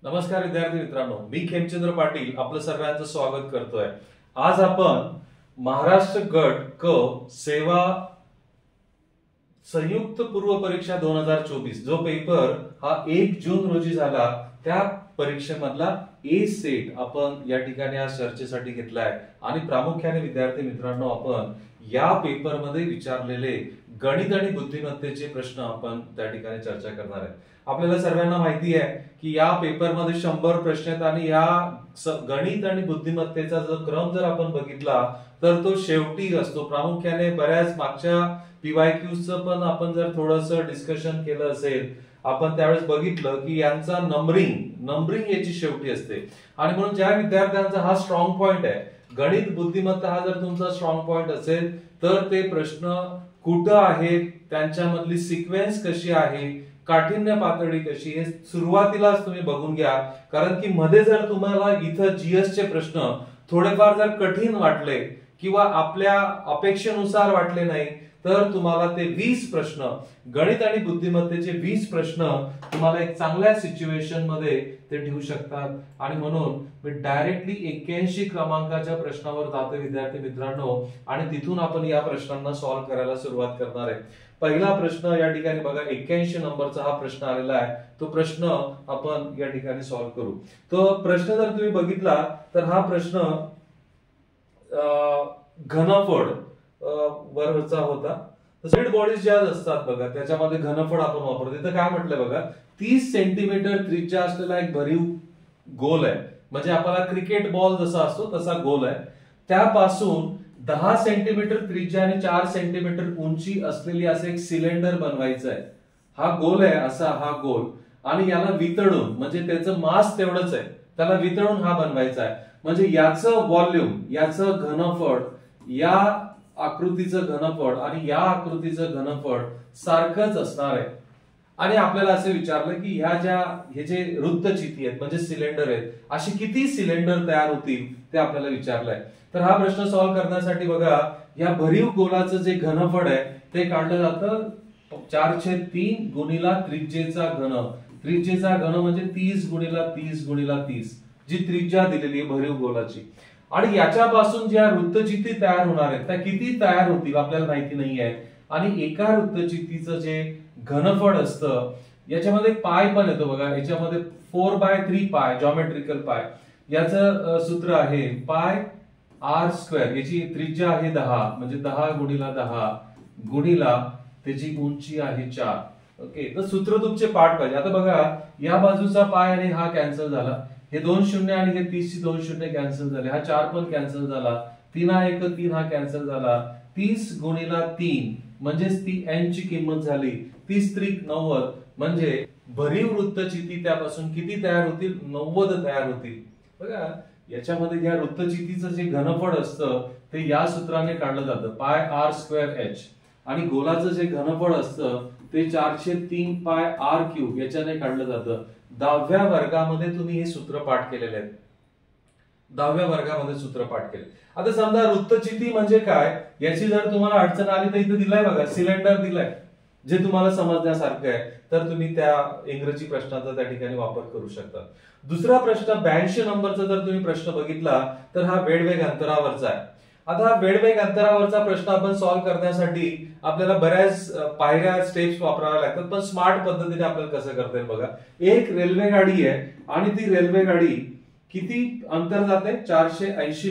नमस्कार विद्यार्थी मित्रांनो, मी खेमचंद्र पाटील आपलं सर्वांचं स्वागत करतोय। आज आपण महाराष्ट्र गट क सेवा संयुक्त पूर्व परीक्षा 2024 जो पेपर हा 1 जून रोजी झाला त्या परीक्षेमधला ए सेट आपण या ठिकाणी आज चर्चेसाठी घेतलाय आणि प्रामुख्याने विद्यार्थी मित्रांनो आपण या पेपरमध्ये विचारलेले गणित आणि बुद्धिमत्तेचे प्रश्न आपण त्या ठिकाणी चर्चा करणार आहे। आपल्याला सर्वांना माहिती आहे की या पेपरमध्ये 100 प्रश्न आहेत आणि या गणित आणि बुद्धिमत्तेचा जो क्रम जर आपण बघितला तर तो शेवटी असतो। प्रामुख्याने बऱ्याच मागच्या पीवायक्यूचं पण आपण जर थोडंसं डिस्कशन केलं असेल आपण त्यावेळेस बघितलं की यांचा नंबरिंग याची शेवटी असते आणि म्हणून ज्या विद्यार्थ्यांचा हा स्ट्रॉंग पॉइंट आहे गणित बुद्धिमत्ता हा जर तुमचा स्ट्रॉंग पॉइंट असेल तर ते प्रश्न कुठं आहेत, त्यांच्यामधली सिक्वेन्स कशी आहे, काठिण्य पातळी कशी हे सुरुवातीलाच तुम्ही बघून घ्या। कारण की मध्ये जर तुम्हाला इथं जीएस चे प्रश्न थोडेफार जर कठीण वाटले किंवा आपल्या अपेक्षेनुसार वाटले नाही तर तुम्हाला ते 20 प्रश्न गणित आणि बुद्धिमत्तेचे 20 प्रश्न तुम्हाला एक चांगल्या सिच्युएशन मध्ये ते ठेवू शकतात आणि म्हणून मी डायरेक्टली 81 क्रमांकाच्या प्रश्नावर जातो विद्यार्थी मित्रांनो आणि तिथून आपण या प्रश्नांना सॉल्व्ह करायला सुरुवात करणार आहे। पहिला प्रश्न या ठिकाणी बघा 81 नंबरचा हा प्रश्न आलेला आहे, तो प्रश्न आपण या ठिकाणी सॉल्व्ह करू। तो प्रश्न जर तुम्ही बघितला तर हा प्रश्न घनफळ वरचा होता। सॉलिड बॉडीज ज्या असतात बघा त्याच्यामध्ये घनफळ आपण वापरतो। इथं काय म्हटलंय बघा 30 सेंटीमीटर त्रिज्या असलेला एक भरीव गोल आहे, म्हणजे आपला क्रिकेट बॉल जसा असतो तसा गोल आहे, त्यापासून 10 सेंटीमीटर त्रिज्या आणि 4 सेंटीमीटर उंची असलेली असं एक सिलेंडर बनवायचं आहे। हा गोल आहे असा हा गोल आणि याला वितळून म्हणजे त्याचं मास तेवढंच आहे त्याला वितळून हा बनवायचा आहे, म्हणजे याचं व्हॉल्यूम याचं घनफळ या आकृतीचं घनफळ आणि या आकृतीचं घनफळ सारखंच असणार आहे। आणि आपल्याला असं विचारलं की हे जे वृत्तचिती आहेत म्हणजे सिलेंडर आहेत अशी किती सिलेंडर तयार होतील ते आपल्याला विचारलंय। तर हा प्रश्न सॉल्व्ह करण्यासाठी बघा या भरीव गोलाचं जे घनफळ आहे ते काढलं जातं 4/3 गुणिला त्रिज्येचा घन म्हणजे 30 गुणिला 30 गुणिला 30 जी त्रिज्या दिलेली आहे भरीव गोलाची आणि याच्यापासून ज्या वृत्तचिती तयार होणार आहेत त्या किती तयार होतील आपल्याला माहिती नाहीये आणि एका वृत्तचितीचं जे घनफळ असतं याच्यामध्ये पाय पण येतो बघा, याच्यामध्ये 4/3 पाय जॉमेट्रिकल पाय याचं सूत्र आहे पाय आर स्क्वेअर, याची त्रिज्या आहे 10 म्हणजे 10 गुणिला 10 गुणिला त्याची उंची आहे 4। ओके, तर सूत्र तुमचे पाठ पाहिजे। आता बघा या बाजूचा पाय आणि हा कॅन्सल झाला, हे 2 शून्य आणि हे 30 ची 2 शून्य कॅन्सल झाले, हा 4 पण कॅन्सल झाला, 3 हा कॅन्सल झाला, 30 गुणिला 3 म्हणजेच ती n ची किंमत झाली 30 90 म्हणजे भरीव वृत्तचिती त्यापासून किती तयार होतील 90 तयार होतील। बघा याच्यामध्ये या वृत्तचितीचं जे घनफळ असतं ते या सूत्राने काढलं जातं पाय आर स्क्वेअर एच आणि गोलाचं जे घनफळ असतं ते 4/3 पाय आर क्यूब याच्याने काढलं जातं। 10व्या वर्गामध्ये तुम्ही हे सूत्र पाठ केलेले आहेत, 10व्या वर्गामध्ये सूत्र पाठ केले। आता समजा वृत्तचिती म्हणजे काय याची जर तुम्हाला अडचण आली तर इथे दिलाय बघा सिलेंडर दिलाय जे तुम्हाला समजण्यासारखं आहे तर तुम्ही त्या इंग्रजी प्रश्नाचा त्या ठिकाणी वापर करू शकता। दुसरा प्रश्न 82 नंबरचा जर तुम्ही प्रश्न बघितला तर हा वेळवेग अंतरावरचा आहे। आता हा वेळवेग अंतरावरचा प्रश्न आपण सॉल्व्ह करण्यासाठी आपल्याला बऱ्याच पायऱ्या स्टेप्स वापराव्या लागतात, पण स्मार्ट पद्धतीने आपल्याला कसं करता येईल बघा। एक रेल्वे गाडी आहे आणि ती रेल्वे गाडी किती अंतर जाते 480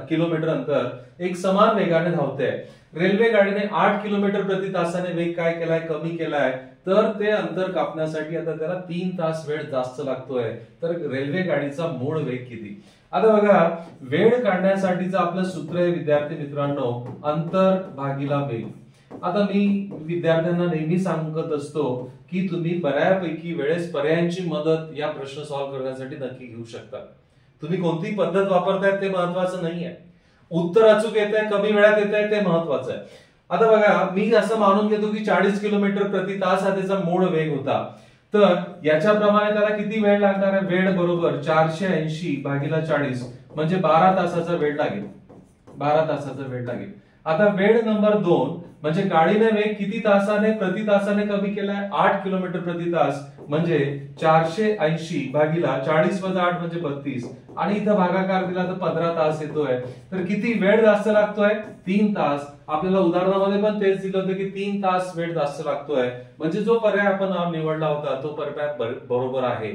किलोमीटर अंतर एक समान वेगाने धावते। रेल्वे गाडीने 8 किलोमीटर प्रति तासाने वेग काय केलाय कमी केलाय तर ते अंतर कापण्यासाठी आता त्याला 3 तास वेळ जास्त लागतोय, तर रेल्वे गाडीचा मूळ वेग किती। आता बघा वेळ काढण्यासाठीचं आपलं सूत्र आहे विद्यार्थी मित्रांनो अंतर भागिला वेग। आता मी विद्यार्थ्यांना नेहमी सांगत असतो की तुम्ही बऱ्यापैकी वेळेस पर्यायांची मदत या प्रश्न सॉल्व्ह करण्यासाठी नक्की घेऊ शकता। तुम्ही कोणती पद्धत वापरताय ते महत्वाचं नाहीये, उत्तर अचूक येत आहे कमी वेळात येत आहे ते महत्वाचं आहे। आता बघा मी असं मानून घेतो की 40 किलोमीटर प्रति तास हा त्याचा मूळ वेग होता, तर याच्याप्रमाणे त्याला किती वेळ लागणार आहे वेळ बरोबर 480 भागिला 40 म्हणजे 12 तासाचा वेळ लागेल, 12 तासाचा वेळ लागेल। आता वेळ नंबर 2 म्हणजे गाडीने वेग किती तासाने प्रति तासाने कमी केलाय 8 किलोमीटर प्रति तास म्हणजे 480 भागीला 40 वजा 8 म्हणजे 32 आणि इथं भागाकार दिला तर 15 तास येतोय. तर किती वेळ जास्त लागतोय? 3 तास. आपल्याला उदाहरणामध्ये पण तेच दिलं होतं की 3 तास वेळ जास्त लागतोय. म्हणजे जो पर्याय आपण निवडला होता तो पर्याय बरोबर आहे.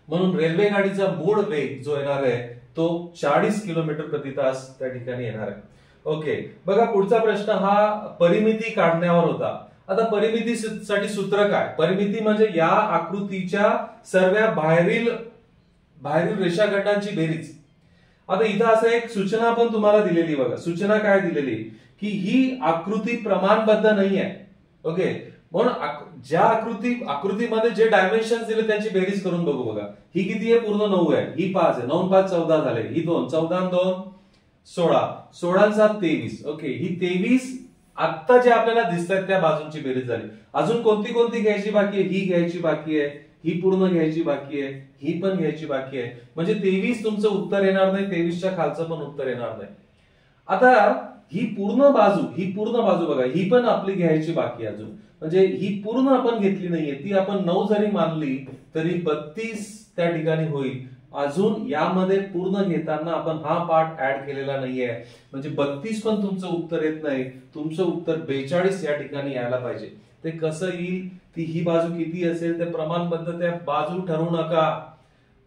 म्हणून रेल्वे गाडीचा मूळ वेग जो येणार आहे तो 40 किलोमीटर प्रति तास त्या ठिकाणी येणार आहे. ओके, बघा पुढचा प्रश्न हा परिमिती काढण्यावर होता. आता परिमितीसाठी सूत्र काय? परिमिती म्हणजे या आकृतीच्या सर्व बाहेरील रेषाखंडांची बेरीज. आता इथं असं एक सूचना पण तुम्हाला दिलेली बघा. सूचना काय दिलेली की ही आकृती प्रमाणबद्ध नाही आहे. ओके, म्हणून ज्या आकृतीमध्ये जे डायमेन्शन दिले त्यांची बेरीज करून बघू. बघा ही किती आहे? पूर्ण 9 आहे. ही 5 आहे. 9 5 14 झाले. ही 2 14 2 16 16 7 23. ओके, ही 23 आता जे आपल्याला दिसतात त्या बाजूंची बेरीज झाली. अजून कोणती घ्यायची बाकी आहे? ही घ्यायची बाकी आहे, ही पूर्ण घ्यायची बाकी आहे, ही पण घ्यायची बाकी आहे. म्हणजे 23 तुमचं उत्तर येणार नाही, 23च्या खालचं पण उत्तर येणार नाही. आता ही पूर्ण बाजू बघा, ही पण आपली घ्यायची बाकी आहे अजून. म्हणजे ही पूर्ण आपण घेतली नाहीये, ती आपण 9 जरी मानली तरी 32 त्या ठिकाणी होईल. अजून यामध्ये पूर्ण घेताना आपण हा पार्ट ऍड केलेला नाहीये, म्हणजे 32 पण तुमचं उत्तर येत नाही. तुमचं उत्तर 42 या ठिकाणी यायला पाहिजे. ते कसं येईल? ही बाजू किती असेल ते प्रमाणबद्ध त्या बाजू ठरवू नका.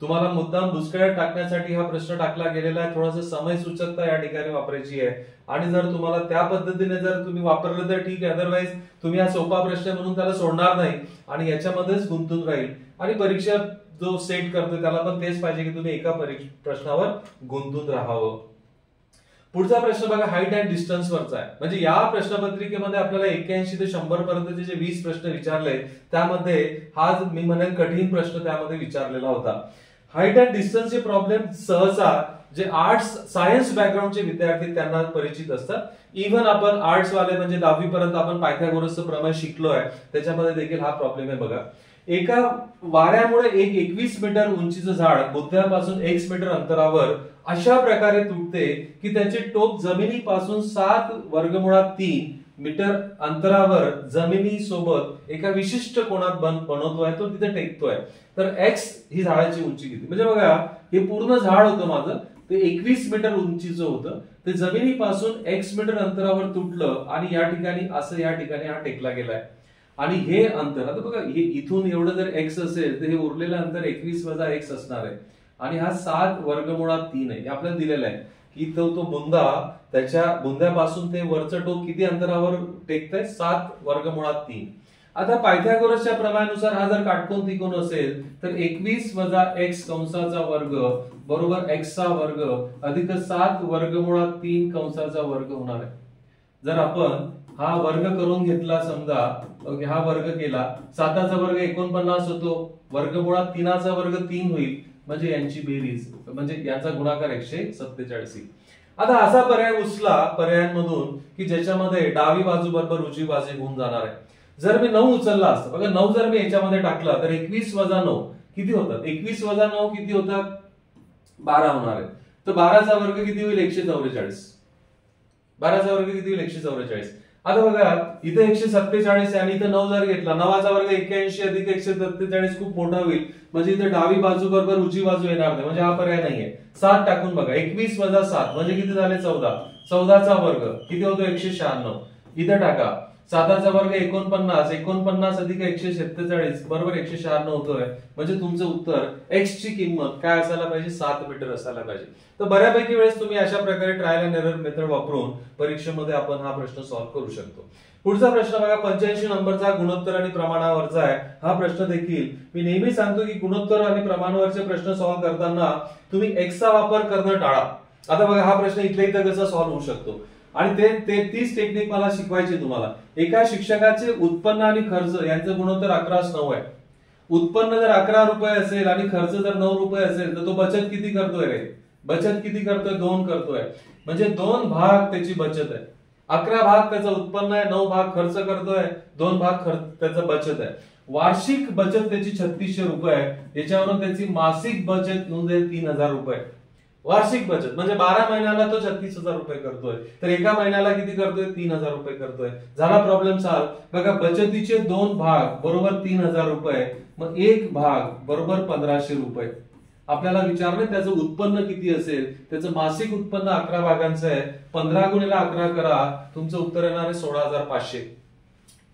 तुम्हाला मुद्दाम दुष्काळात टाकण्यासाठी हा प्रश्न टाकला गेलेला आहे. थोडासा समय सूचकता या ठिकाणी वापरायची आहे. आणि जर तुम्हाला त्या पद्धतीने जर तुम्ही वापरलं तर ठीक आहे, अदरवाईज तुम्ही हा सोपा प्रश्न म्हणून त्याला सोडणार नाही आणि याच्यामध्येच गुंतून राहील. आणि परीक्षा जो सेट करतोय त्याला पण तेच पाहिजे की तुम्ही एका प्रश्नावर गुंतून राहावं. पुढचा प्रश्न बघा हाईट अँड डिस्टन्स वरचा आहे. म्हणजे या प्रश्नपत्रिकेमध्ये आपल्याला 81 ते 100 पर्यंतचे जे 20 प्रश्न विचारले त्यामध्ये हा मी म्हणेन कठीण प्रश्न त्यामध्ये विचारलेला होता. हाईट अँड डिस्टन्सचे प्रॉब्लेम सहसा जे आर्ट्स सायन्स बॅकग्राऊंडचे विद्यार्थी त्यांना परिचित असतात. इव्हन आपण आर्ट्स वाले म्हणजे 10वी पर्यंत आपण पायथागोरसचं प्रमेय शिकलोय, त्याच्यामध्ये देखील हा प्रॉब्लेम आहे. बघा एका वाऱ्यामुळे एक 21 मीटर उंचीचं झाड बुद्ध्यापासून x मीटर अंतरावर अशा प्रकारे तुटते की त्याचे टोक जमिनीपासून 7 वर्गमुळात 3 मीटर अंतरावर जमिनीसोबत एका विशिष्ट कोनात बनवतोय, तो तिथे टेकतोय. तर x ही झाडाची उंची किती? म्हणजे बघा हे पूर्ण झाड होतं माझं, ते 21 मीटर उंचीचं होतं. ते जमिनीपासून x मीटर अंतरावर तुटलं आणि या ठिकाणी असं या ठिकाणी हा टेकला गेलाय. आणि हे अंतर आता बघा हे इथून एवढं जर x असेल तर हे उरलेलं अंतर 21 वजा x असणार आहे. आणि हा 7 वर्गमुळात 3 आहे. हे आपल्याला दिलेलं आहे की तो बुंदा त्याच्या बुंद्यापासून ते वरचं टोक किती अंतरावर टेकतंय? 7 वर्गमुळात 3. आता पायथागोरसच्या प्रमाणानुसार हा जर काटकोन त्रिकोण असेल तर 21 वजा x कंसाचा वर्ग बरोबर x चा वर्ग अधिक 7 वर्गमुळात 3 कंसाचा वर्ग होणार आहे. जर आपण हा वर्ग करून घेतला समजा, ओके, हा वर्ग केला, 7चा वर्ग 49 होतो, वर्गमुळात 3चा वर्ग 3 होईल. म्हणजे यांची बेरीज म्हणजे यांचा गुणाकार 147 येईल. आता असा पर्याय उचला पर्यायांमधून की ज्याच्यामध्ये डावी बाजू बरोबर उजवी बाजू होऊन जाणार आहे. जर मी 9 उचलला असता, बघा 9 जर मी याच्यामध्ये टाकला तर 21 वजा 9 किती होतात? 21 वजा 9 किती होतात? 12 होणार आहे. तर 12चा वर्ग किती होईल? 144. 12चा वर्ग किती होईल? 144. आता बघा इथे 147 आहे आणि इथे 9 जर घेतला, 9चा वर्ग 81 अधिक 147 खूप मोठा होईल. म्हणजे इथे डावी बाजू बरोबर उजवी बाजू येणार नाही, म्हणजे हा पर्याय नाहीये. 7 टाकून बघा, 21 वजा 7 म्हणजे किती झाले? 14. 14चा वर्ग किती होतो? 196. इथे टाका 7चा वर्ग 49, 49 अधिक 147 बरोबर 196 होतोय. म्हणजे तुमचं उत्तर x ची किंमत काय असायला पाहिजे? 7 मीटर असायला पाहिजे. तर बऱ्यापैकी वेळेस तुम्ही अशा प्रकारे ट्रायल अँड एरर मेथड वापरून परीक्षेमध्ये आपण हा प्रश्न सॉल्व्ह करू शकतो. पुढचा प्रश्न बघा 85 नंबरचा गुणोत्तर आणि प्रमाणावरचा आहे. हा प्रश्न देखील मी नेहमी सांगतो की गुणोत्तर आणि प्रमाणावरचे प्रश्न सॉल्व्ह करताना तुम्ही x चा वापर करणं टाळा. आता बघा हा प्रश्न इथल्या इथं कसा सॉल्व्ह होऊ शकतो आणि तीच टेक्निक मला शिकवायची तुम्हाला. एका शिक्षकाचे उत्पन्न आणि खर्च यांचं गुणोत्तर 11:9 आहे. उत्पन्न जर 11 रुपये असेल आणि खर्च जर 9 रुपये असेल तर तो बचत किती करतोय रे? बचत किती करतोय? 2 करतोय. म्हणजे 2 भाग त्याची बचत आहे. 11 भाग त्याचं उत्पन्न आहे, 9 भाग खर्च करतोय, 2 भाग त्याचं बचत आहे. वार्षिक बचत त्याची 3600 रुपये आहे. याच्यावरून त्याची मासिक बचत येऊन जाईल 3000 रुपये. वार्षिक बचत म्हणजे 12 महिन्याला तो 36,000 रुपये करतोय, तर एका महिन्याला किती करतोय? 3000 रुपये करतोय. झाला प्रॉब्लेम सॉल्व्ह. बघा बचतीचे 2 भाग बरोबर 3000 रुपये. मग 1 भाग बरोबर 1500 रुपये. आपल्याला विचारलं त्याचं उत्पन्न किती असेल, त्याचं मासिक उत्पन्न 11 भागांचं आहे. 15 गुणिले 11 करा, तुमचं उत्तर येणार आहे 16,500.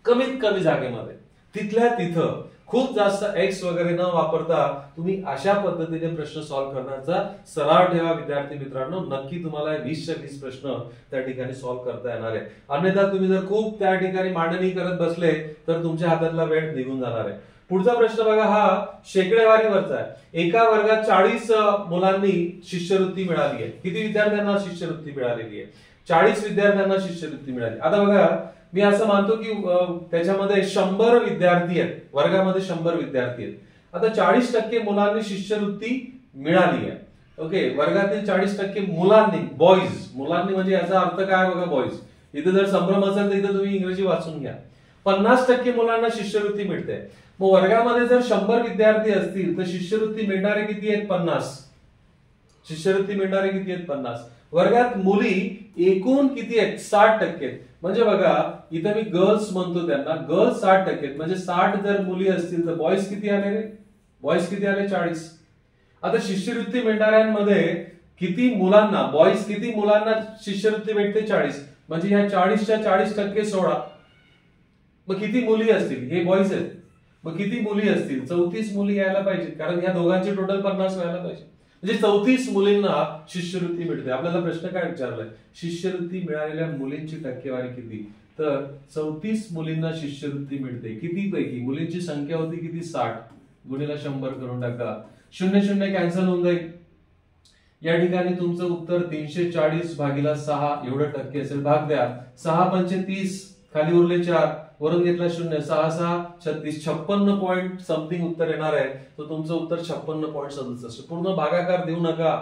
कमीत कमी जागेमध्ये तिथल्या तिथं खूप जास्त एक्स वगैरे न वापरता तुम्ही अशा पद्धतीने प्रश्न सॉल्व्ह करण्याचा सराव ठेवा विद्यार्थी मित्रांनो. नक्की तुम्हाला 20च्या 20 प्रश्न त्या ठिकाणी सॉल्व्ह करता येणार आहे. अन्यथा तुम्ही जर खूप त्या ठिकाणी मांडणी करत बसले तर तुमच्या हातातला वेळ निघून जाणार आहे. पुढचा प्रश्न बघा, हा शेकडेवारीवरचा आहे. एका वर्गात 40 मुलांनी शिष्यवृत्ती मिळाली आहे. किती विद्यार्थ्यांना शिष्यवृत्ती मिळालेली आहे? 40 विद्यार्थ्यांना शिष्यवृत्ती मिळाली. आता बघा, मी असं मानतो की त्याच्यामध्ये 100 विद्यार्थी आहेत, वर्गामध्ये 100 विद्यार्थी आहेत. आता 40% मुलांनी शिष्यवृत्ती मिळाली आहे. ओके, वर्गातील 40% मुलांनी, बॉईज, मुलांनी म्हणजे याचा अर्थ काय बघा, बॉईज. इथे जर संभ्रम असेल तर इथे तुम्ही इंग्रजी वाचून घ्या. 50% मुलांना शिष्यवृत्ती मिळते. मग वर्गामध्ये जर 100 विद्यार्थी असतील तर शिष्यवृत्ती मिळणारे किती आहेत? 50. शिष्यवृत्ती मिळणारे किती आहेत? 50. वर्गात मुली एकूण किती आहेत? 60% आहेत. म्हणजे बघा, इथं मी गर्ल्स म्हणतो त्यांना, गर्ल्स 60% आहेत. म्हणजे 60 जर मुली असतील तर बॉईज किती आले रे? बॉईज किती आले? 40. आता शिष्यवृत्ती मिळणाऱ्यांमध्ये किती मुलांना, बॉईज किती मुलांना शिष्यवृत्ती भेटते? 40. म्हणजे ह्या 40च्या 40% 16. मग किती मुली असतील? हे बॉईज आहेत. मग किती मुली असतील? 34 मुली यायला पाहिजे, कारण ह्या दोघांचे टोटल 50 व्हायला पाहिजे. म्हणजे 34 मुलींना शिष्यवृत्ती मिळते. आपल्याला प्रश्न काय विचारलाय? शिष्यवृत्ती मिळालेल्या मुलींची टक्केवारी किती? तर 34 मुलींना शिष्यवृत्ती मिळते. किती पैकी? मुलींची संख्या होती किती? 60. गुणिले 100 करून टाका. 0 कॅन्सल होऊन जाईल. या ठिकाणी तुमचं उत्तर 340 भागिले 6 एवढं टक्के असेल. भाग द्या. 6 पंचे 30, खाली उरले 4, वरून घेतला 0, 6 6 36, 56 पॉइंट समथिंग उत्तर येणार आहे. तर तुमचं उत्तर 56.67. पूर्ण भागाकार देऊ नका,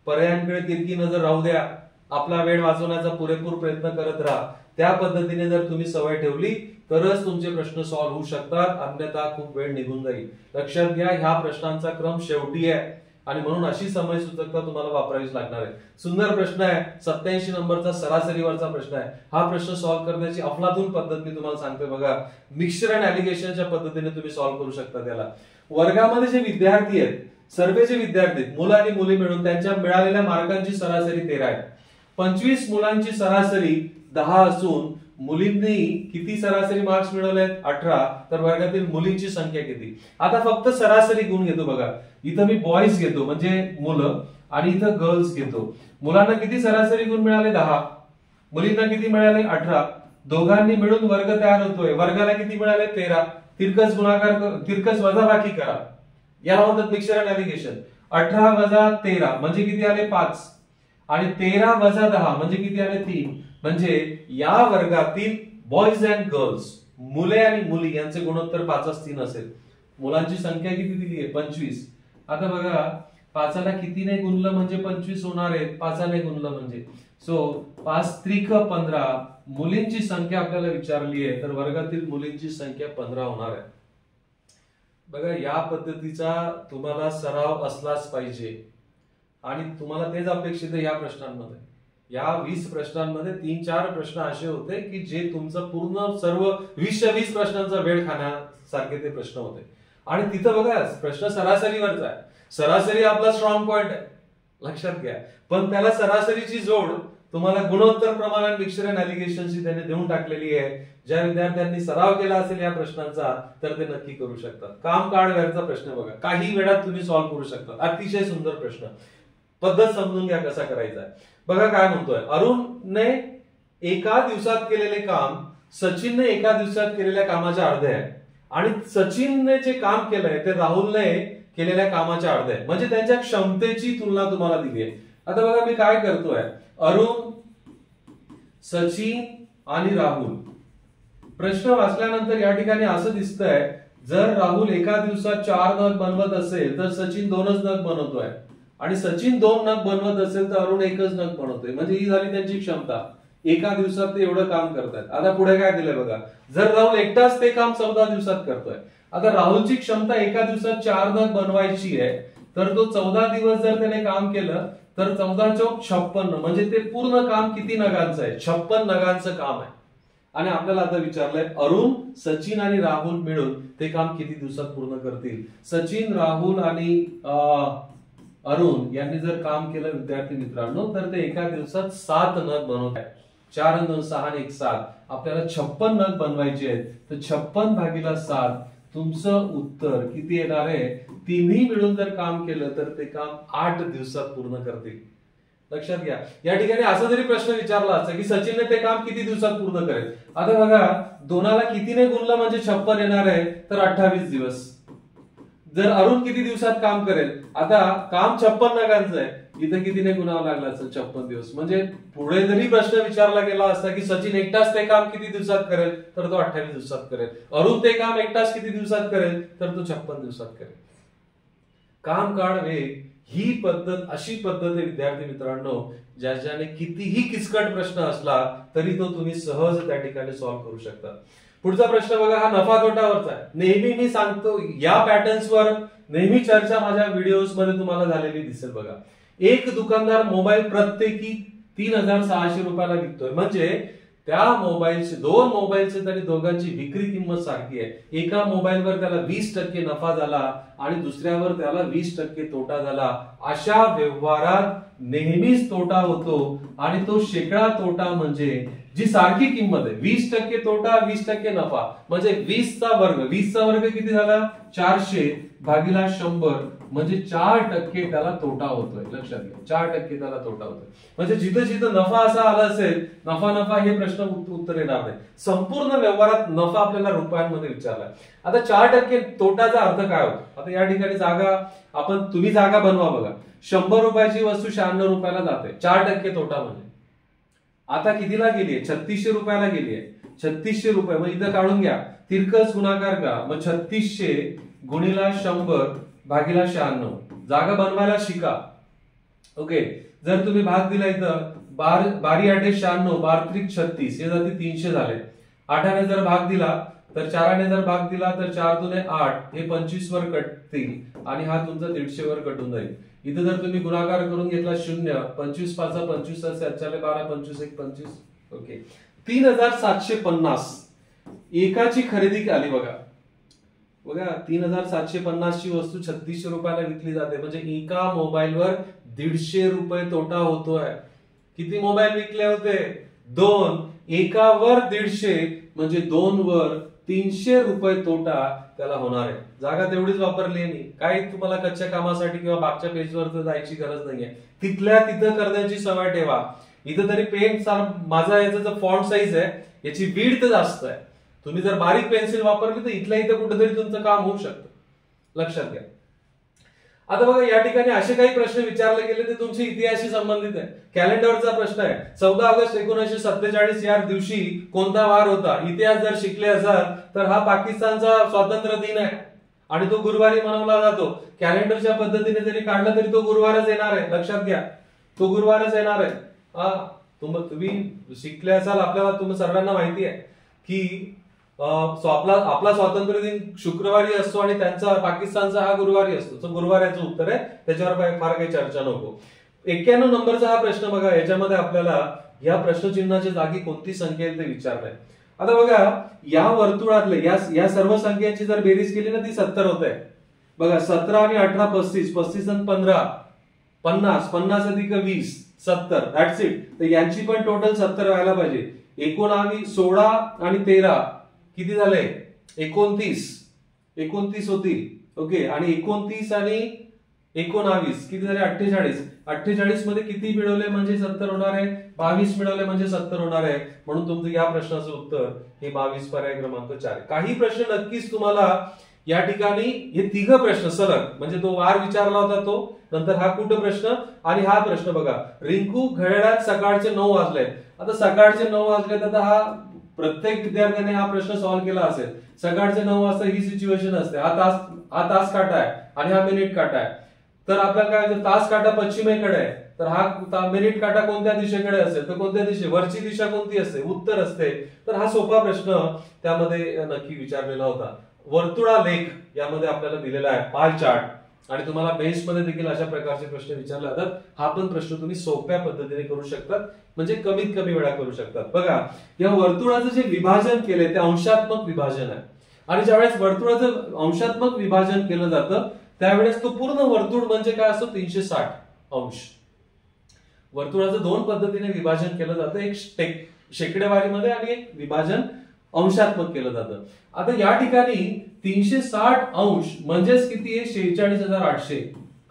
पर्यायांकडे तिरकी नजर राहू द्या. आपला वेळ वाचवण्याचा पुरेपूर प्रयत्न करत राहा. त्या पद्धतीने जर तुम्ही सवय ठेवली तरच तुमचे प्रश्न सॉल्व्ह होऊ शकतात, अन्यथा खूप वेळ निघून जाईल. लक्षात घ्या, ह्या प्रश्नांचा क्रम शेवटी आहे आणि म्हणून अशी समय सूचकता तुम्हाला वापरावीच लागणार आहे. सुंदर प्रश्न आहे. 87 नंबरचा सरासरीवरचा प्रश्न आहे. हा प्रश्न सॉल्व्ह करण्याची अफलातून पद्धत मी तुम्हाला सांगतोय बघा. मिक्सचर अँड ॲलिगेशनच्या पद्धतीने तुम्ही सॉल्व्ह करू शकता त्याला. वर्गामध्ये जे विद्यार्थी आहेत, सर्वेचे विद्यार्थी आहेत, मुलं आणि मुली मिळून त्यांच्या मिळालेल्या मार्कांची सरासरी 13 आहे. 25 मुलांची सरासरी 10 असून मुलींनी किती सरासरी मार्क्स मिळवले? 18. तर वर्गातील मुलींची संख्या किती? आता फक्त सरासरी गुण घेतो बघा. इथं मी बॉईज घेतो म्हणजे मुलं, आणि इथं गर्ल्स घेतो. मुलांना किती सरासरी गुण मिळाले? 10. मुलींना किती मिळाले? 18. दोघांनी मिळून वर्ग तयार होतोय. वर्गाला किती मिळाले? 13. तिरकस गुणाकार, तिरकस वजाबाकी करा. याला म्हणतात मिक्सचर अँड ॲलिगेशन. 18 वजा 13 म्हणजे किती आले? 5. आणि 13 वजा 10 म्हणजे किती आले? 3. म्हणजे या वर्गातील बॉईज अँड गर्ल्स, मुले आणि मुली यांचे गुणोत्तर 5:3 असेल. मुलांची संख्या किती दिली आहे? 25. आता बघा, 5ला कितीने गुणलं म्हणजे 25 होणार आहे? 5ने गुणलं म्हणजे. सो 5 त्रिक 15. मुलींची संख्या आपल्याला विचारली आहे, तर वर्गातील मुलींची संख्या 15 होणार आहे. बघा, या पद्धतीचा तुम्हाला सराव असलाच पाहिजे आणि तुम्हाला तेच अपेक्षित आहे या प्रश्नांमध्ये. या 20 प्रश्नांमध्ये 3-4 प्रश्न असे होते की जे तुमचं पूर्ण सर्व 20च्या 20 प्रश्नांचा वेळ खाण्यासारखे ते प्रश्न होते. आणि तिथं बघा, प्रश्न सरासरीवरचा आहे. सरासरी आपला स्ट्रॉंग पॉइंट आहे, लक्षात घ्या. पण त्याला सरासरीची जोड तुम्हाला गुणोत्तर प्रमाण आणि मिक्सचर अँड ॲलिगेशनची त्याने देऊन टाकलेली आहे. ज्या विद्यार्थ्यांनी सराव केला असेल या प्रश्नांचा तर ते नक्की करू शकतात. काम काढ व्यारचा प्रश्न बघा, काही वेळात तुम्ही सॉल्व्ह करू शकता. अतिशय सुंदर प्रश्न. पद्धत समजून घ्या कसा करायचा आहे. बघा काय म्हणतोय, अरुणने एका दिवसात केलेले काम सचिनने एका दिवसात केलेल्या कामाच्या अर्धे आहे, आणि सचिनने जे काम केलंय ते राहुलने केलेल्या कामाच्या अर्धे आहे. म्हणजे त्यांच्या क्षमतेची तुलना तुम्हाला दिली आहे. आता बघा मी काय करतोय, अरुण, सचिन आणि राहुल. प्रश्न वाचल्यानंतर या ठिकाणी असं दिसतंय, जर राहुल एका दिवसात 4 नग बनवत असेल तर सचिन 2च नग बनवतोय, आणि सचिन 2 नग बनवत असेल तर अरुण 1च नग बनवतोय. म्हणजे ही झाली त्यांची क्षमता. एका दिवसात ते एवढं काम करतात. आता पुढे काय दिलंय बघा, जर राहुल एकटाच ते काम 14 दिवसात करतोय. आता राहुलची क्षमता एका दिवसात 4 नग बनवायची आहे, तर तो 14 दिवस जर त्याने काम केलं तर 14 चौक 56, म्हणजे ते पूर्ण काम किती नगांचं आहे? 56 नगांचं काम आहे. आणि आपल्याला आता विचारलंय अरुण, सचिन आणि राहुल मिळून ते काम किती दिवसात पूर्ण करतील. सचिन, राहुल आणि अरुण यांनी जर काम केलं विद्यार्थी मित्रांनो तर ते एका दिवसात 7 नग बनवत आहेत. 4 आणि 2 6 आणि 1 7. आपल्याला 56 नग बनवायचे आहेत. तर 56 भागीला 7 तुमचं उत्तर किती येणार आहे. तिन्ही मिळून जर काम केलं तर ते काम 8 दिवसात पूर्ण करतील. लक्षात घ्या. या ठिकाणी असा जरी प्रश्न विचारला असता की सचिनने ते काम किती दिवसात पूर्ण करेल. आता बघा 2ला कितीने गुणलं म्हणजे 56 येणार आहे तर 28 दिवस. जर अरुण किती दिवसात काम करेल. आता काम 56 नगांचं आहे. इथं कितीने गुणावं लागलं असेल 56 दिवस. म्हणजे पुढे जरी प्रश्न विचारला गेला असता की सचिन एकटाच ते काम किती दिवसात करेल तर तो 28 दिवसात करेल. अरुण ते काम एकटाच किती दिवसात करेल तर तो 56 दिवसात करेल. काम काळ वेग ही पद्धत अशी पद्धत आहे विद्यार्थी मित्रांनो ज्याने कितीही किचकट प्रश्न असला तरी तो तुम्ही सहज त्या ठिकाणी सॉल्व्ह करू शकता. पुढचा प्रश्न बघा, हा नफा तोटावरचा आहे. नेहमी मी सांगतो या पॅटर्न्सवर नेहमी चर्चा माझ्या व्हिडिओज मध्ये तुम्हाला झालेली दिसेल बघा. एक दुकानदार मोबाईल प्रत्येकी 3600 रुपयाला विकतोय. म्हणजे त्या मोबाईलचे 2 मोबाईलचे तरी दोघांची विक्री किंमत सारखी आहे. एका मोबाईलवर त्याला 20% नफा झाला आणि दुसऱ्यावर त्याला 20% तोटा झाला. अशा व्यवहारात नेहमीच तोटा होतो आणि तो शेकडा तोटा म्हणजे जी सारखी किंमत आहे 20% तोटा 20% नफा म्हणजे 20चा वर्ग किती झाला 400 भागीला 100 म्हणजे 4% त्याला तोटा होतोय. लक्षात घ्या 4% त्याला तोटा होतोय. म्हणजे जिथं जिथं नफा असा आला असेल नफा हे प्रश्न उत्तर येणार नाही. संपूर्ण व्यवहारात नफा आपल्याला रुपयांमध्ये विचारला. आता 4% तोटाचा अर्थ काय होतो. आता या ठिकाणी तुम्ही जागा बनवा बघा. 100 रुपयाची वस्तू 96 रुपयाला जाते. 4% तोटा म्हणजे आता कितीला गेलीये 3600 रुपयाला गेलीये. 3600 रुपये मग इथं काढून घ्या. तिरकस गुणाकार का मग 3600 गुणिला 100 भागीला 96. जागा बनवायला शिका. ओके. जर तुम्ही भाग दिला इथं 12 8 96 12 त्रिक 36 हे जाते 300 झाले. 8ने जर भाग दिला तर 4ने जर भाग दिला तर 4 दुने 8 हे 25 वर कटतील आणि हा तुमचा 150 वर कटून जाईल. इथं जर तुम्ही गुणाकार करून घेतला 0 25 5 25 4 12 25 1 25. ओके. 3750 एकाची खरेदी आली बघा. 3750 ची वस्तू 3600 रुपयाला विकली जाते. म्हणजे एका मोबाईलवर 150 रुपये तोटा होतोय. किती मोबाईल विकले होते 2. एकावर 150 म्हणजे 2 वर 300 रुपये तोटा त्याला होणार आहे. जागा तेवढीच वापरली नाही. काही तुम्हाला कच्च्या कामासाठी किंवा मागच्या पेजवर जायची गरज नाहीये. तिथल्या तिथं करण्याची सवय ठेवा. इथं तरी पेन माझा याचा जो फॉन्ट साईज आहे याची विड्थ जास्त आहे. तुम्ही जर बारीक पेन्सिल वापरली तर इथल्या इथं कुठेतरी तुमचं काम होऊ शकतं. लक्षात घ्या. आता बघा या ठिकाणी असे काही प्रश्न विचारले गेले ते तुमच्या इतिहासाशी संबंधित आहे. कॅलेंडरचा प्रश्न आहे. 14 ऑगस्ट 1947 या दिवशी कोणता वार होता. इतिहास जर शिकले असाल तर हा पाकिस्तानचा स्वातंत्र्य दिन आहे आणि तो गुरुवारी मनवला जातो. कॅलेंडरच्या पद्धतीने जरी काढला तरी तो गुरुवारच येणार आहे. लक्षात घ्या तो गुरुवारच येणार आहे. तुम्ही शिकले असाल आपल्याला तुम्ही सर्वांना माहिती आहे की आपला स्वातंत्र्य दिन शुक्रवारी असतो आणि त्यांचा पाकिस्तानचा हा गुरुवारी असतो. तो गुरुवाराचं उत्तर आहे. त्याच्यावर फार काही चर्चा नको. 91 नंबरचा हा प्रश्न बघा. याच्यामध्ये आपल्याला या प्रश्नचिन्हाच्या जागी कोणती संख्या येईल ते विचारलंय. आता बघा या वर्तुळातले या सर्व संख्यांची जर बेरीज केली ना ती 70 होत आहे. बघा 17 आणि 18 35 35 आणि 15 50 50 अधिक 20 70 दॅट्स इट. तर यांची पण टोटल 70 व्हायला पाहिजे. 19 16 आणि 13 किती झाले 29 होतील. ओके. आणि 29 आणि 19 किती झाले 48. 48 मध्ये किती मिळवले म्हणजे 70 होणार आहे. 22 मिळवले म्हणजे 70 होणार आहे. म्हणून तुमचं या प्रश्नाचं उत्तर हे 22 पर्याय क्रमांक 4. काही प्रश्न नक्कीच तुम्हाला या ठिकाणी हे 3 प्रश्न सलग म्हणजे तो वार विचारला होता तो नंतर हा कुठं प्रश्न आणि हा प्रश्न बघा. रिंकू घड्याळात सकाळचे 9 वाजले. आता सकाळचे 9 वाजले तर हा प्रत्येक विद्यार्थ्याने हा प्रश्न सॉल्व्ह केला असेल. सकाळचे 9 वाजता ही सिच्युएशन असते. हा तास काटा आहे आणि हा मिनिट काटा आहे. तर आपल्याला काय तास काटा पश्चिमेकडे आहे तर हा मिनिट काटा कोणत्या दिशेकडे असेल तर कोणत्या वरची दिशा कोणती असते उत्तर असते. तर हा सोपा प्रश्न त्यामध्ये नक्की विचारलेला होता. वर्तुळालेख यामध्ये आपल्याला दिलेला आहे पाय चार्ट. आणि तुम्हाला बेंचमध्ये देखील अशा प्रकारचे प्रश्न विचारले जातात. हा पण प्रश्न तुम्ही सोप्या पद्धतीने करू शकतात, म्हणजे कमीत कमी वेळा करू शकतात. बघा, या वर्तुळाचं जे विभाजन केलंय ते अंशात्मक विभाजन आहे, आणि ज्यावेळेस वर्तुळाचं अंशात्मक विभाजन केलं जातं त्यावेळेस तो पूर्ण वर्तुळ म्हणजे काय असतो, 360 अंश. वर्तुळाचं दोन पद्धतीने विभाजन केलं जातं, एक शेकडेवारीमध्ये आणि एक विभाजन अंशात्मक केलं जातं. आता या ठिकाणी 360 अंश म्हणजेच किती आहे, 46,800.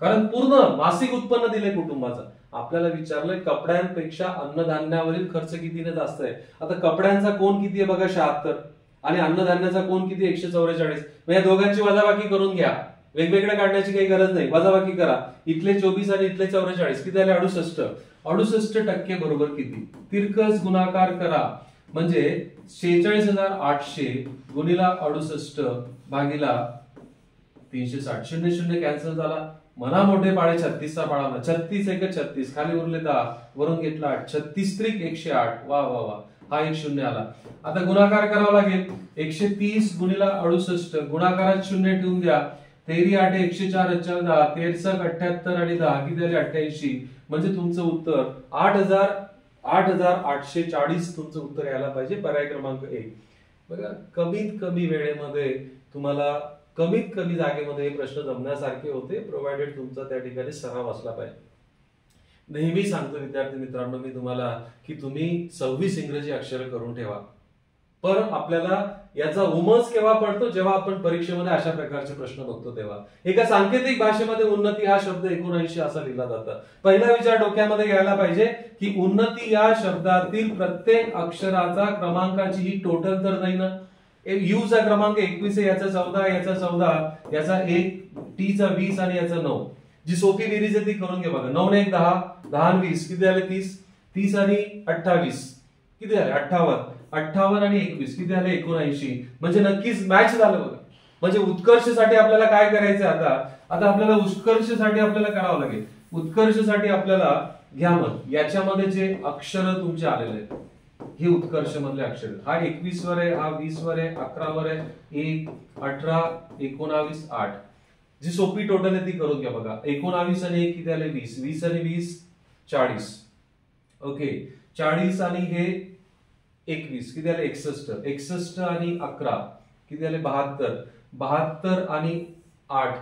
कारण पूर्ण मासिक उत्पन्न दिले कुटुंबाचं. आपल्याला विचारलंय कपड्यांपेक्षा अन्नधान्यावरील खर्च कितीने जास्त आहे. आता कपड्यांचा कोण किती आहे बघा, 76, आणि अन्नधान्याचा कोण किती, 144. या दोघांची वजाबाकी करून घ्या, वेगवेगळ्या काढण्याची काही गरज नाही, वजाबाकी करा. इथले 24 आणि इथले 44 किती आले, 68. 68% बरोबर किती, तिरकस गुणाकार करा, म्हणजे 46,800 गुणिला 68 भागीला 360. 0 0 कॅन्सल झाला. मना मोठे पाळे 36 चा पाळा, 36 एक 36, खाली उरले 10, वरून घेतला 8, 36 त्रिक 108. वा वा वा, हा एक शून्य आला. आता गुणाकार करावा लागेल. 130 गुणिला 68, गुणाकारात शून्य ठेवून द्या. 13 8 104 10, 13 78 आणि 10 किती झाले, 88. म्हणजे तुमचं उत्तर 8,840 तुमचं उत्तर यायला पाहिजे, पर्याय क्रमांक 1. बघा, कमीत कमी वेळेमध्ये तुम्हाला कमीत कमी जागेमध्ये हे प्रश्न जमण्यासारखे होते, प्रोव्हाइडेड तुमचा त्या ठिकाणी सराव असला पाहिजे. नेहमी सांगतो विद्यार्थी मित्रांनो मी तुम्हाला की तुम्ही 26 इंग्रजी अक्षर करून ठेवा. पण आपल्याला याचा उमज केव्हा पडतो, जेव्हा आपण परीक्षेमध्ये अशा प्रकारचे प्रश्न बघतो तेव्हा. एका सांकेतिक भाषेमध्ये उन्नती हा शब्द 79 असा लिहिला जातो. पहिला विचार डोक्यामध्ये घ्यायला पाहिजे की उन्नती या शब्दातील प्रत्येक अक्षराचा क्रमांकाची ही टोटल तर नाही ना. यू चा क्रमांक 21 आहे, याचा 14, याचा 14, याचा 1, टी चा 20 आणि याचा 9. जी सोपी बेरीज आहे ती करून घ्या बघा. 9 ने 1 10, 10 आणि 20 किती झाले, 30. 30 आणि 28 किती झाले, 58. 58 आणि 21 किती झाले, 79. म्हणजे नक्कीच मॅच झालं बघा. म्हणजे उत्कर्षसाठी आपल्याला काय करायचं आता आपल्याला उत्कर्षसाठी आपल्याला करावं लागेल. उत्कर्षसाठी आपल्याला घ्या मग याच्यामध्ये जे अक्षर तुमचे आलेले आहेत हे उत्कर्ष मधले अक्षर. हा 21 वर आहे, हा 20 वर आहे, 11 वर आहे, 1 18 19 8. जी सोपी टोटल आहे ती करून घ्या बघा. 19 आणि 1 किती आले, 20. 20 आणि 20 40. ओके, 40 आणि हे 21 किती आले, 61. 61 आणि 11 किती आले, 72. 72 आणि 8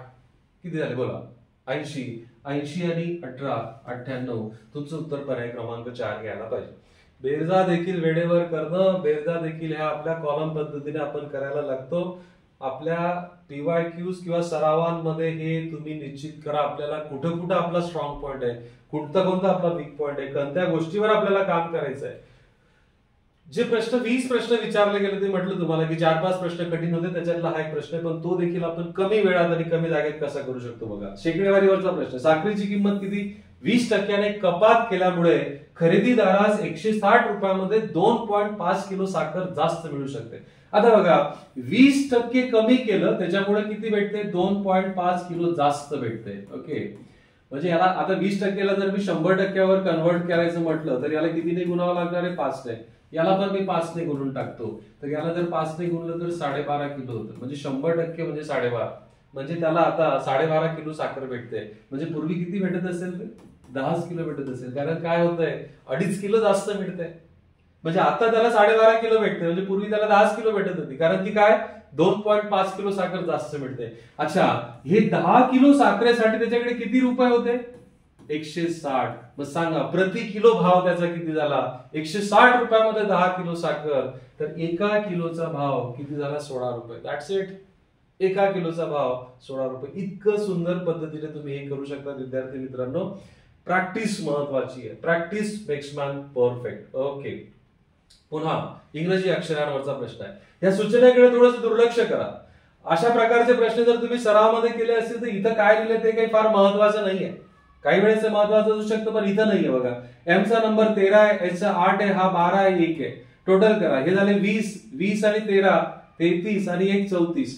किती झाले बोला, 80. 80 आणि 18 98. तुमचं उत्तर पर्याय क्रमांक 4 घ्यायला पाहिजे. बेरजा देखील वेळेवर करणं, बेरजा देखील ह्या आपल्या कॉलम पद्धतीने आपण करायला लागतो. आपल्या पीवायक्यूज किंवा सरावांमध्ये हे तुम्ही निश्चित करा आपल्याला कुठं कुठं आपला स्ट्रॉंग पॉइंट आहे, कोणता आपला वीक पॉइंट आहे, कोणत्या गोष्टीवर आपल्याला काम करायचं आहे. जे प्रश्न 20 प्रश्न विचारले गेले ते म्हटलं तुम्हाला की 4-5 प्रश्न कठीण होते, त्याच्यातला हा एक प्रश्न आहे, पण तो देखील आपण कमी वेळात आणि कमी जागेत कसा करू शकतो बघा. शेकडेवारीवरचा प्रश्न. साखरेची किंमत किती, 20% कपात केल्यामुळे खरेदीदारास 160 रुपयामध्ये 2.5 किलो साखर जास्त मिळू शकते. आता बघा 20% कमी केलं त्याच्यामुळे किती भेटते, 2.5 किलो जास्त भेटते. ओके, म्हणजे याला आता 20%ला जर मी 100%वर कन्वर्ट करायचं म्हटलं तर याला कितीने गुणावं लागणार आहे, 5 ने. याला पण मी 5 ने गुणून टाकतो, तर याला जर 5 ने गुणलं तर 12.5 किलो होतं. म्हणजे 100% म्हणजे 12.5, म्हणजे त्याला आता 12.5 किलो साखर भेटते. म्हणजे पूर्वी किती भेटत असेल, 10 किलो भेटत असेल. कारण काय होतंय, 2.5 किलो जास्त मिळतंय. म्हणजे आता त्याला 12.5 किलो भेटते, म्हणजे पूर्वी त्याला 10 किलो भेटत होती. कारण की काय, 2.5 किलो साखर जास्त मिळते. अच्छा, हे 10 किलो साखरेसाठी त्याच्याकडे किती रुपये होते, 160. मग सांगा प्रति किलो भाव त्याचा किती झाला, 160 रुपयामध्ये 10 किलो साखर, तर 1 किलोचा भाव किती झाला, 16 रुपये. That's it. 1 किलोचा भाव 16 रुपये. इतकं सुंदर पद्धतीने तुम्ही हे करू शकता विद्यार्थी मित्रांनो. प्रॅक्टिस महत्वाची आहे. Practice makes man perfect. Okay, पुन्हा इंग्रजी अक्षरांवरचा प्रश्न आहे. या सूचनेकडे थोडंसं दुर्लक्ष करा. अशा प्रकारचे प्रश्न जर तुम्ही सरावामध्ये केले असतील तर इथं काय लिहिले ते काही फार महत्वाचं नाहीये. काही वेळेस महत्वाचं असू शकतं पण इथं नाहीये बघा. एम चा नंबर 13 आहे, एच चा 8 आहे, हा 12 आहे, 1 आहे. टोटल करा. हे झाले 20. 20 आणि 13 33 आणि 1 34.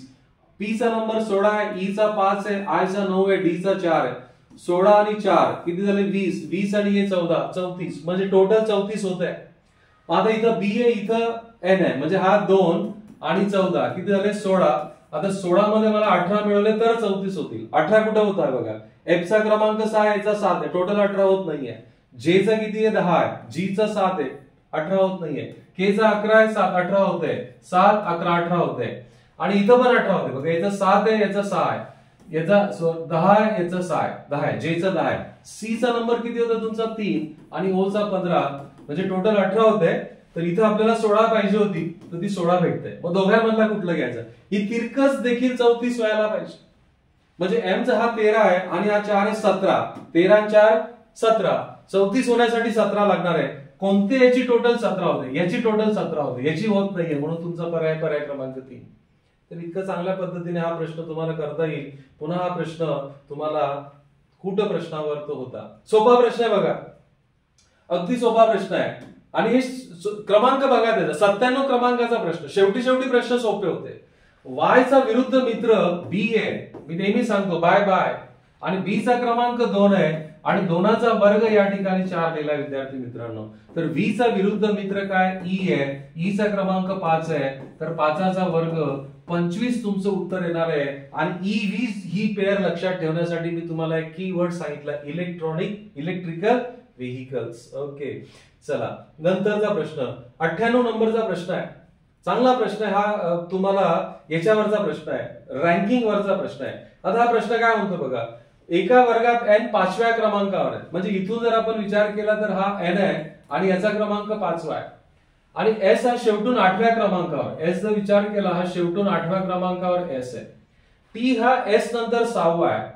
पी चा नंबर 16 आहे, ई चा 5 आहे, आय चा 9 आहे, डी चा 4 आहे. 16 आणि 4 किती झाले, 20. 20 आणि हे 14 34, म्हणजे टोटल 34 होत आहे. आता इथं बी आहे, इथं एन आहे, म्हणजे हा 2 आणि 14 किती झाले, 16. आता 16 मध्ये मला 18 मिळवले तर 34 होतील. 18 कुठे होत आहे बघा, एफ चा क्रमांक 6 याचा 7 आहे, टोटल 18 होत नाहीये. जे चा किती आहे 10 आहे, जी चा 7 आहे, 18 होत नाहीये. के चा 11 आहे, 7 18 होते, 7 11 18 होते. आणि इथं पण 18 होते बघा, याचा 7 आहे, याचा 6 आहे, याचा 10 आहे, याचा 6 आहे, 10 आहे, जे चा 10 आहे. सी चा नंबर किती होता तुमचा 3 आणि ओ चा 15, म्हणजे टोटल 18 होते. तर इथं आपल्याला 16 पाहिजे होती, तर ती 16 भेटते. मग दोघांमधला कुठलं घ्यायचं? ही तिरकस देखील 34 व्हायला पाहिजे. म्हणजे एम चा हा 13 आहे आणि हा 4 आहे 17, 13 आणि 4 17, 34 होण्यासाठी 17 लागणार आहे. कोणते याची टोटल 17 होते, याची टोटल 17 होते, याची होत नाहीये, म्हणून तुमचा पर्याय क्रमांक 3. तर इतकं चांगल्या पद्धतीने हा प्रश्न तुम्हाला करता येईल. पुन्हा हा प्रश्न तुम्हाला कूट प्रश्नावर तो होता. सोपा प्रश्न आहे बघा, अगदी सोपा प्रश्न आहे. आणि हे क्रमांक बघा त्याचा 97 क्रमांकाचा प्रश्न. शेवटी प्रश्न सोपे होते. वाय चा विरुद्ध मित्र बी आहे, मी नेहमी सांगतो बाय बाय, आणि बी चा क्रमांक 2 आहे आणि 2चा वर्ग या ठिकाणी 4 लिहिला विद्यार्थी मित्रांनो. तर व्ही चा विरुद्ध मित्र काय ई आहे, ई चा क्रमांक 5 आहे, तर 5चा वर्ग 25 तुमचं उत्तर येणार आहे. आणि ई 20 ही पेअर लक्षात ठेवण्यासाठी मी तुम्हाला एक कीवर्ड सांगितला, इलेक्ट्रिकल व्हेइकल्स. ओके, चला नंतरचा प्रश्न 98 नंबरचा प्रश्न आहे. चांगला प्रश्न आहे हा, तुम्हाला याच्यावरचा प्रश्न आहे, रँकिंग वरचा प्रश्न आहे. आता हा प्रश्न काय म्हणतो बघा, एका वर्गात एन 5व्या क्रमांकावर आहे. म्हणजे इथून जर आपण विचार केला तर हा एन आहे आणि याचा क्रमांक 5वा आहे. आणि एस हा शेवटून 8व्या क्रमांकावर, एस जर विचार केला हा शेवटून 8व्या क्रमांकावर एस आहे. टी हा एस नंतर 6वा आहे,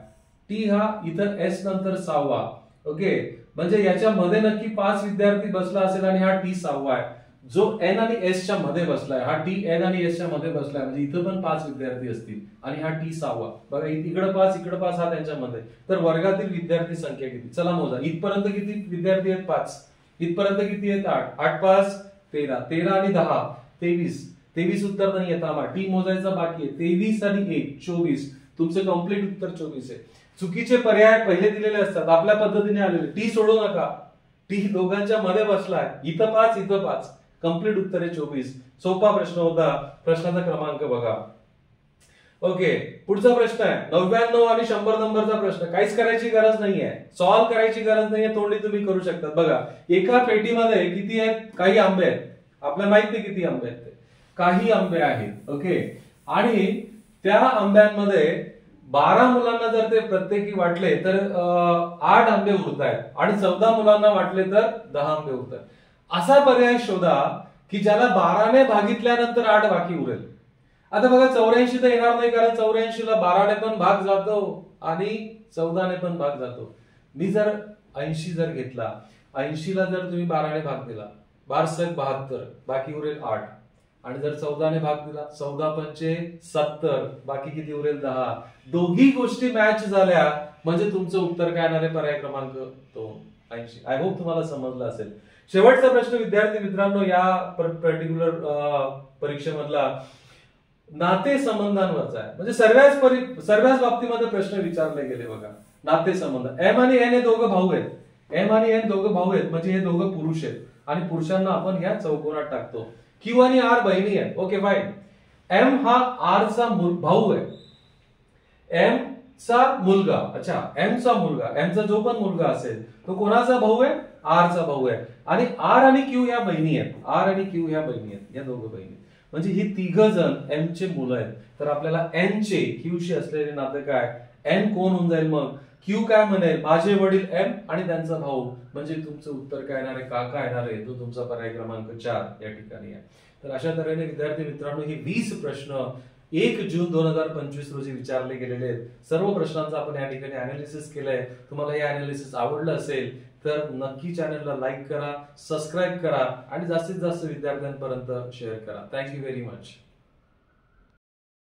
टी हा इथं एस नंतर 6वा. ओके, म्हणजे याच्यामध्ये नक्की 5 विद्यार्थी बसला असेल आणि हा टी 6वा आहे. जो एन आणि एस च्या मध्ये बसलाय, हा टी एन आणि एस च्या मध्ये बसलाय, म्हणजे इथं पण 5 विद्यार्थी असतील आणि हा टी 6वा. बघा इकडे 5 इकडे 5 हा त्यांच्यामध्ये. तर वर्गातील विद्यार्थी संख्या किती चला मोजा. इथपर्यंत किती विद्यार्थी आहेत 5, इथपर्यंत किती आहेत 8, 8 5 13, 13 आणि 10 23, 23 उत्तर नाही येत आम्हाला, टी मोजायचा बाकी आहे. 23 आणि 1 24, तुमचं कम्प्लीट उत्तर 24 आहे. चुकीचे पर्याय पहिले दिलेले असतात, आपल्या पद्धतीने आलेले. टी सोडू नका, टी दोघांच्या मध्ये बसलाय, इथं 5 इथं 5, कंप्लीट उत्तर आहे 24. सोपा प्रश्न होता. प्रश्नाचा क्रमांक बघा. ओके, पुढचा प्रश्न आहे 99 आणि 100 नंबरचा प्रश्न. काहीच करायची गरज नाहीये, सॉल्व्ह करायची गरज नाहीये, तोंडी तुम्ही करू शकता. बघा एका पेटीमध्ये किती आहेत, काही आंबे आहेत, आपल्याला माहित नाही किती आंबे आहेत ते, काही आंबे आहेत. ओके, आणि त्या आंब्यांमध्ये 12 मुलांना जर ते प्रत्येकी वाटले तर 8 आंबे उरत आहेत आणि 14 मुलांना वाटले तर 10 आंबे उरतात. असा पर्याय शोधा की ज्याला 12ने भागितल्यानंतर 8 बाकी उरेल. आता बघा 84 तर येणार नाही, कारण 84 ला 12ने पण भाग जातो आणि 14ने पण भाग जातो. मी जर 80 जर घेतला, 80 ला जर तुम्ही 12ने भाग दिला, 12 72, बाकी उरेल 8. आणि जर 14ने भाग दिला, 14 पंचे 70, बाकी किती उरेल 10. दोघी गोष्टी मॅच झाल्या म्हणजे तुमचं उत्तर काय येणार आहे, पर्याय क्रमांक 2 80. आय होप तुम्हाला समजलं असेल. शेवटचा प्रश्न विद्यार्थी मित्रांनो या पर्टिक्युलर परीक्षेमधला नाते संबंधांवरचा आहे. म्हणजे सर्वच बाबतीमध्ये प्रश्न विचारले गेले बघा. नाते संबंध, एम आणि एन हे दोघं भाऊ आहेत, एम आणि एन दोघं भाऊ आहेत, म्हणजे हे दोघं पुरुष आहेत आणि पुरुषांना आपण या चौकोनात टाकतो. क्यू आणि आर बहिणी आहेत. Okay fine. एम हा आर चा भाऊ आहे, एम चा मुलगा, अच्छा एम चा मुलगा, एम चा जो पण मुलगा असेल तो कोणाचा भाऊ आहे, आर चा भाऊ आहे. आणि आर आणि क्यू या बहिणी आहेत, आर आणि क्यू या बहिणी आहेत, या दोघं बहिणी. म्हणजे ही 3 जण एम चे मुलं आहेत. तर आपल्याला एन चे क्यू शी असलेले नाते काय, एन कोण होऊन जाईल, मग क्यू काय म्हणेल, माझे वडील एम आणि त्यांचा भाऊ, म्हणजे तुमचं उत्तर काय येणार आहे, काका येणार आहे. तो तुमचा पर्याय क्रमांक 4 या ठिकाणी आहे. तर अशा तऱ्हेने विद्यार्थी मित्रांनो हे 20 प्रश्न 1 जून 2025 रोजी विचारले गेलेले आहेत. सर्व प्रश्नांचा आपण या ठिकाणी अनालिसिस केलंय. तुम्हाला हे अनालिसिस आवडलं असेल तर नक्की चॅनलला लाईक करा, सबस्क्राईब करा आणि जास्तीत जास्त विद्यार्थ्यांपर्यंत शेअर करा. Thank you very much.